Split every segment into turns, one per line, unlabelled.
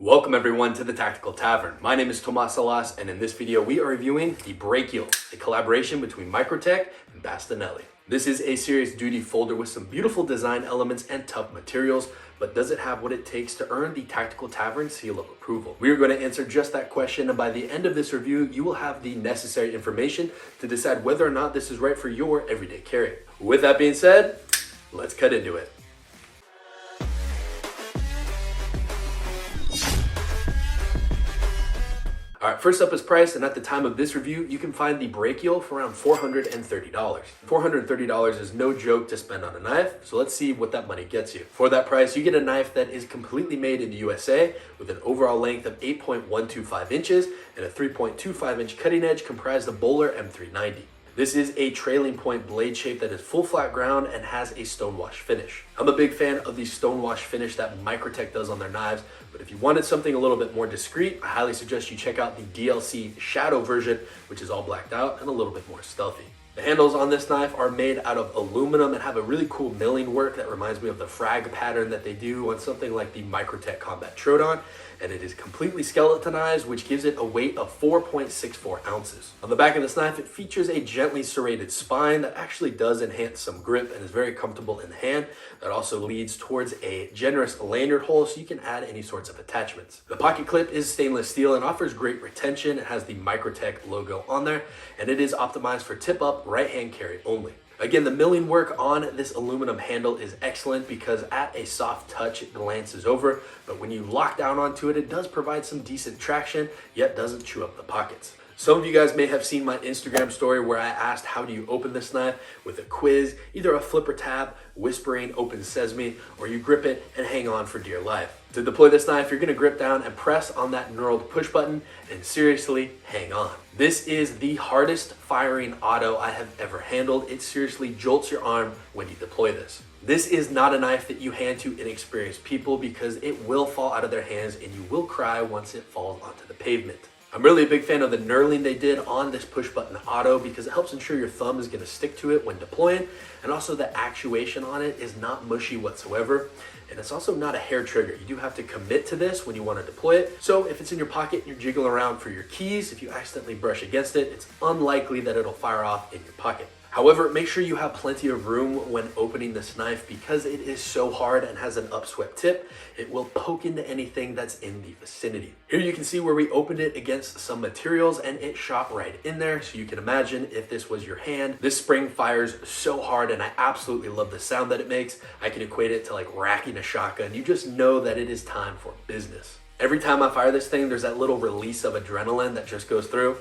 Welcome everyone to the Tactical Tavern. My name is Tomas Alas, and in this video we are reviewing the Brachial, a collaboration between Microtech and Bastinelli. This is a serious duty folder with some beautiful design elements and tough materials, but does it have what it takes to earn the Tactical Tavern seal of approval? We are going to answer just that question, and by the end of this review, you will have the necessary information to decide whether or not this is right for your everyday carry. With that being said, let's cut into it. All right, first up is price, and at the time of this review, you can find the Brachial for around $430. $430 is no joke to spend on a knife, so let's see what that money gets you. For that price, you get a knife that is completely made in the USA with an overall length of 8.125 inches and a 3.25 inch cutting edge comprised of Bowler M390. This is a trailing point blade shape that is full flat ground and has a stonewash finish. I'm a big fan of the stonewash finish that Microtech does on their knives, but if you wanted something a little bit more discreet, I highly suggest you check out the DLC Shadow version, which is all blacked out and a little bit more stealthy. The handles on this knife are made out of aluminum and have a really cool milling work that reminds me of the frag pattern that they do on something like the Microtech Combat Troodon, and it is completely skeletonized, which gives it a weight of 4.64 ounces. On the back of this knife, it features a gently serrated spine that actually does enhance some grip and is very comfortable in the hand. That also leads towards a generous lanyard hole so you can add any sorts of attachments. The pocket clip is stainless steel and offers great retention. It has the Microtech logo on there, and it is optimized for tip-up right-hand carry only. Again, the milling work on this aluminum handle is excellent because at a soft touch, it glances over, but when you lock down onto it, it does provide some decent traction, yet doesn't chew up the pockets. Some of you guys may have seen my Instagram story where I asked how do you open this knife with a quiz, either a flipper tab, whispering, open sesame, or you grip it and hang on for dear life. To deploy this knife, you're gonna grip down and press on that knurled push button and seriously hang on. This is the hardest firing auto I have ever handled. It seriously jolts your arm when you deploy this. This is not a knife that you hand to inexperienced people because it will fall out of their hands and you will cry once it falls onto the pavement. I'm really a big fan of the knurling they did on this push button auto because it helps ensure your thumb is going to stick to it when deploying, and also the actuation on it is not mushy whatsoever, and it's also not a hair trigger. You do have to commit to this when you want to deploy it, so if it's in your pocket and you're jiggling around for your keys, if you accidentally brush against it, it's unlikely that it'll fire off in your pocket. However, make sure you have plenty of room when opening this knife because it is so hard and has an upswept tip. It will poke into anything that's in the vicinity. Here you can see where we opened it against some materials and it shot right in there. So you can imagine if this was your hand. This spring fires so hard and I absolutely love the sound that it makes. I can equate it to like racking a shotgun. You just know that it is time for business. Every time I fire this thing, there's that little release of adrenaline that just goes through,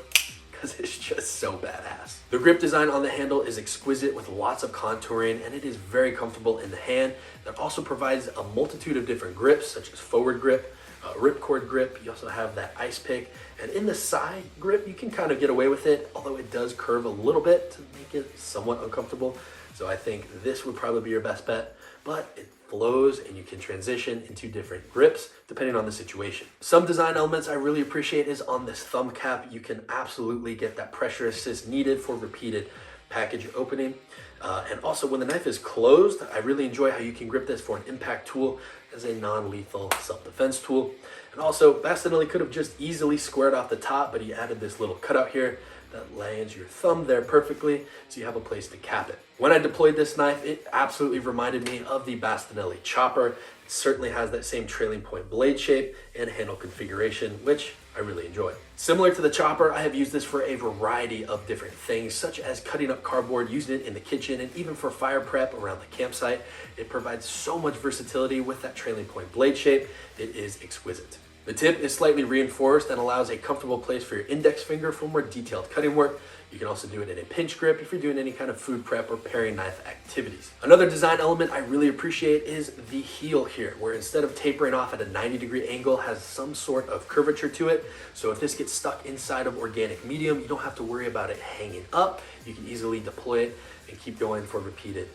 because it's just so badass. The grip design on the handle is exquisite with lots of contouring and it is very comfortable in the hand. That also provides a multitude of different grips such as forward grip, ripcord grip. You also have that ice pick, and in the side grip you can kind of get away with it, although it does curve a little bit to make it somewhat uncomfortable. So I think this would probably be your best bet, but it flows and you can transition into different grips depending on the situation. Some design elements I really appreciate is on this thumb cap. You can absolutely get that pressure assist needed for repeated package opening. And also when the knife is closed, I really enjoy how you can grip this for an impact tool as a non-lethal self-defense tool. And also Bastinelli could have just easily squared off the top, but he added this little cutout here that lands your thumb there perfectly, so you have a place to cap it. When I deployed this knife, it absolutely reminded me of the Bastinelli chopper. It certainly has that same trailing point blade shape and handle configuration, which I really enjoy. Similar to the chopper, I have used this for a variety of different things, such as cutting up cardboard, using it in the kitchen, and even for fire prep around the campsite. It provides so much versatility with that trailing point blade shape. It is exquisite. The tip is slightly reinforced and allows a comfortable place for your index finger for more detailed cutting work. You can also do it in a pinch grip if you're doing any kind of food prep or paring knife activities. Another design element I really appreciate is the heel here, where instead of tapering off at a 90-degree angle, has some sort of curvature to it. So if this gets stuck inside of organic medium, you don't have to worry about it hanging up. You can easily deploy it and keep going for repeated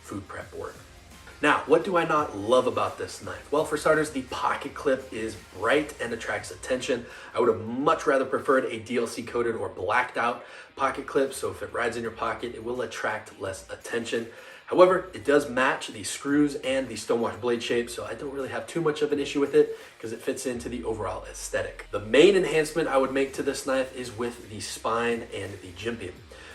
food prep work. Now, what do I not love about this knife? Well, for starters, the pocket clip is bright and attracts attention. I would have much rather preferred a DLC coated or blacked out pocket clip, so if it rides in your pocket, it will attract less attention. However, it does match the screws and the stonewash blade shape, so I don't really have too much of an issue with it because it fits into the overall aesthetic. The main enhancement I would make to this knife is with the spine and the jimping.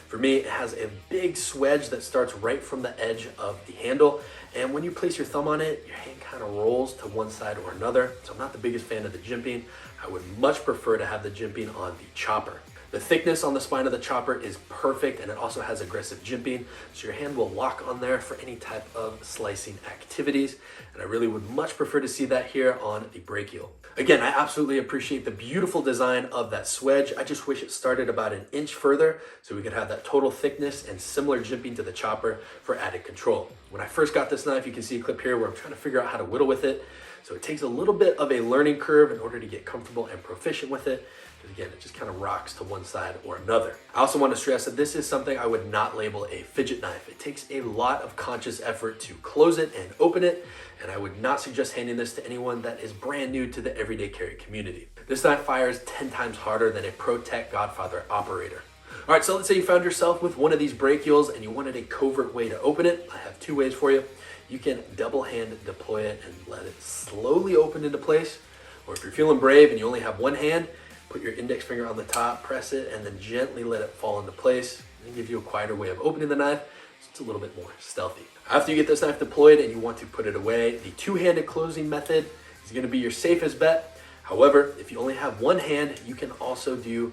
For me, it has a big swedge that starts right from the edge of the handle, and when you place your thumb on it, your hand kind of rolls to one side or another, so I'm not the biggest fan of the jimping. I would much prefer to have the jimping on the chopper. The thickness on the spine of the chopper is perfect, and it also has aggressive jimping, so your hand will lock on there for any type of slicing activities, and I really would much prefer to see that here on the Brachial. Again, I absolutely appreciate the beautiful design of that swedge. I just wish it started about an inch further so we could have that total thickness and similar jimping to the chopper for added control. When I first got this knife, you can see a clip here where I'm trying to figure out how to whittle with it. So it takes a little bit of a learning curve in order to get comfortable and proficient with it. Again, it just kind of rocks to one side or another. I also want to stress that this is something I would not label a fidget knife. It takes a lot of conscious effort to close it and open it, and I would not suggest handing this to anyone that is brand new to the everyday carry community. This knife fires 10 times harder than a ProTech Godfather operator. All right, so let's say you found yourself with one of these brachials and you wanted a covert way to open it. I have two ways for you. You can double hand deploy it and let it slowly open into place, or if you're feeling brave and you only have one hand, put your index finger on the top, press it, and then gently let it fall into place. And give you a quieter way of opening the knife. So it's a little bit more stealthy. After you get this knife deployed and you want to put it away, the two-handed closing method is going to be your safest bet. However, if you only have one hand, you can also do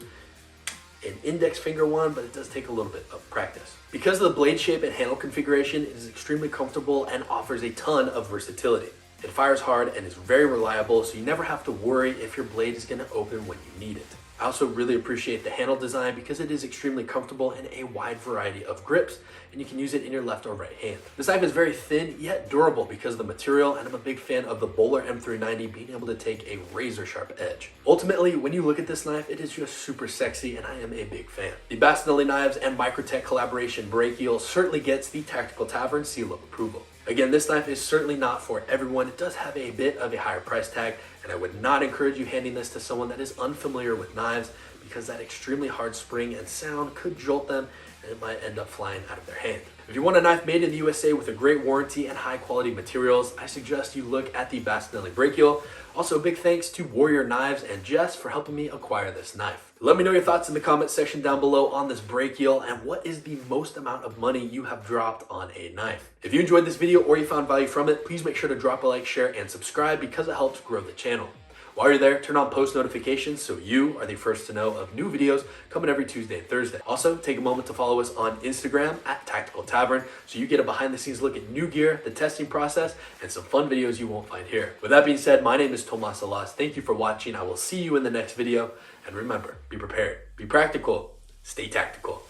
an index finger one, but it does take a little bit of practice. Because of the blade shape and handle configuration, it is extremely comfortable and offers a ton of versatility. It fires hard and is very reliable, so you never have to worry if your blade is going to open when you need it. I also really appreciate the handle design because it is extremely comfortable in a wide variety of grips, and you can use it in your left or right hand. This knife is very thin yet durable because of the material, and I'm a big fan of the Bowler M390 being able to take a razor sharp edge. Ultimately, when you look at this knife, it is just super sexy, and I am a big fan. The Bastinelli Knives and Microtech collaboration Brachial certainly gets the Tactical Tavern seal of approval. Again, this knife is certainly not for everyone. It does have a bit of a higher price tag, and I would not encourage you handing this to someone that is unfamiliar with knives because that extremely hard spring and sound could jolt them and it might end up flying out of their hand. If you want a knife made in the USA with a great warranty and high quality materials, I suggest you look at the Bastinelli Brachial. Also, big thanks to Warrior Knives and Jess for helping me acquire this knife. Let me know your thoughts in the comment section down below on this Brachial and what is the most amount of money you have dropped on a knife. If you enjoyed this video or you found value from it, please make sure to drop a like, share, and subscribe because it helps grow the channel. While you're there, turn on post notifications so you are the first to know of new videos coming every Tuesday and Thursday. Also, take a moment to follow us on Instagram at Tactical Tavern so you get a behind the scenes look at new gear, the testing process, and some fun videos you won't find here. With that being said, my name is Tomas Alas. Thank you for watching. I will see you in the next video. And remember, be prepared, be practical, stay tactical.